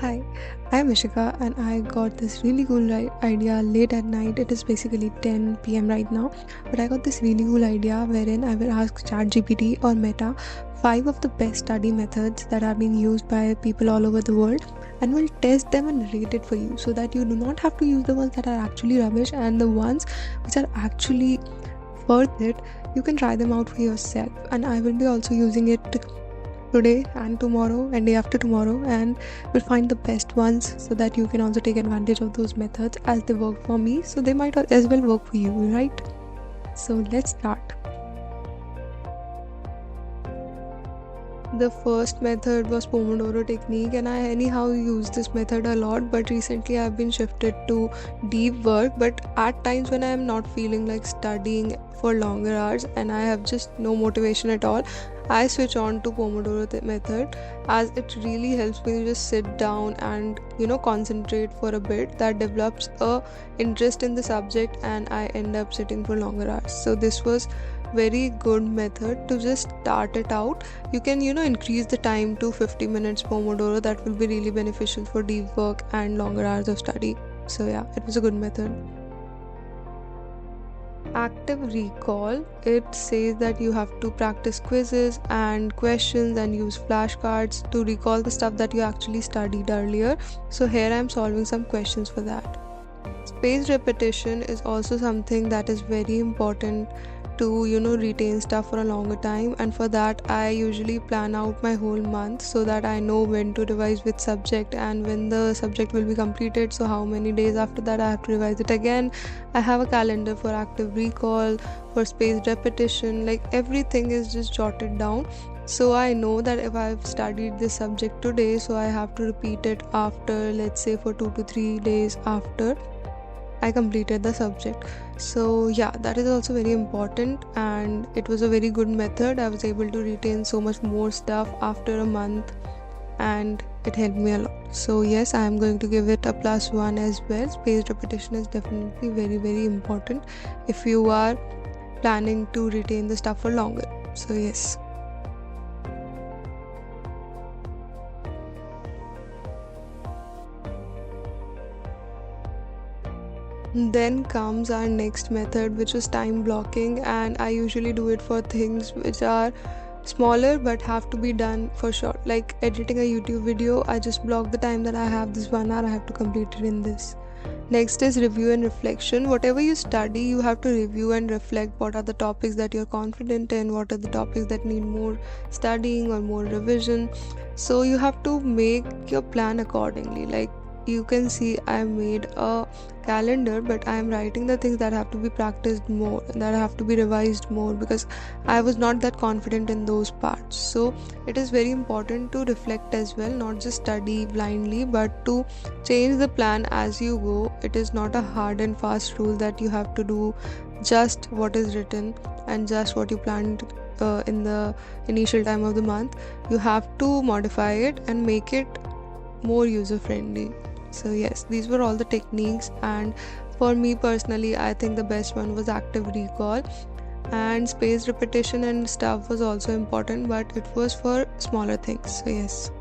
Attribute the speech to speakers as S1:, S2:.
S1: Hi, I'm Ishika and I got this really cool idea late at night. It is basically 10 p.m. right now, but I got this really cool idea wherein I will ask ChatGPT or Meta 5 of the best study methods that are being used by people all over the world, and will test them and rate it for you so that you do not have to use the ones that are actually rubbish, and the ones which are actually worth it, you can try them out for yourself. And I will be also using it today and tomorrow and day after tomorrow, and will find the best ones so that you can also take advantage of those methods as they work for me, so they might as well work for you, right? So let's start. The first method was Pomodoro technique, and I anyhow use this method a lot, but recently I've been shifted to deep work. But at times when I am not feeling like studying for longer hours and I have just no motivation at all, I switch on to Pomodoro method, as it really helps me to just sit down and concentrate for a bit. That develops a interest in the subject and I end up sitting for longer hours. So this was very good method to just start it out. You can increase the time to 50 minutes Pomodoro. That will be really beneficial for deep work and longer hours of study. So yeah, it was a good method. Active recall, it says that you have to practice quizzes and questions and use flashcards to recall the stuff that you actually studied earlier. So here I am solving some questions for that. Spaced repetition is also something that is very important to retain stuff for a longer time, and for that I usually plan out my whole month so that I know when to revise which subject and when the subject will be completed, so how many days after that I have to revise it again. I have a calendar for active recall, for spaced repetition, like everything is just jotted down. So I know that if I've studied this subject today, so I have to repeat it after, let's say, for 2 to 3 days after I completed the subject. So yeah, that is also very important, and it was a very good method. I was able to retain so much more stuff after a month, and it helped me a lot. So yes, I am going to give it a +1 as well. Spaced repetition is definitely very important if you are planning to retain the stuff for longer. So yes. Then comes our next method, which is time blocking, and I usually do it for things which are smaller but have to be done for sure. Like editing a YouTube video, I just block the time that I have this 1 hour, I have to complete it in this. Next is review and reflection. Whatever you study, you have to review and reflect what are the topics that you're confident in, what are the topics that need more studying or more revision. So you have to make your plan accordingly. Like you can see, I made a calendar, but I am writing the things that have to be practiced more, that have to be revised more, because I was not that confident in those parts. So it is very important to reflect as well, not just study blindly, but to change the plan as you go. It is not a hard and fast rule that you have to do just what is written and just what you planned in the initial time of the month. You have to modify it and make it more user friendly. So yes, these were all the techniques, and for me personally, I think the best one was active recall, and spaced repetition and stuff was also important, but it was for smaller things. So yes.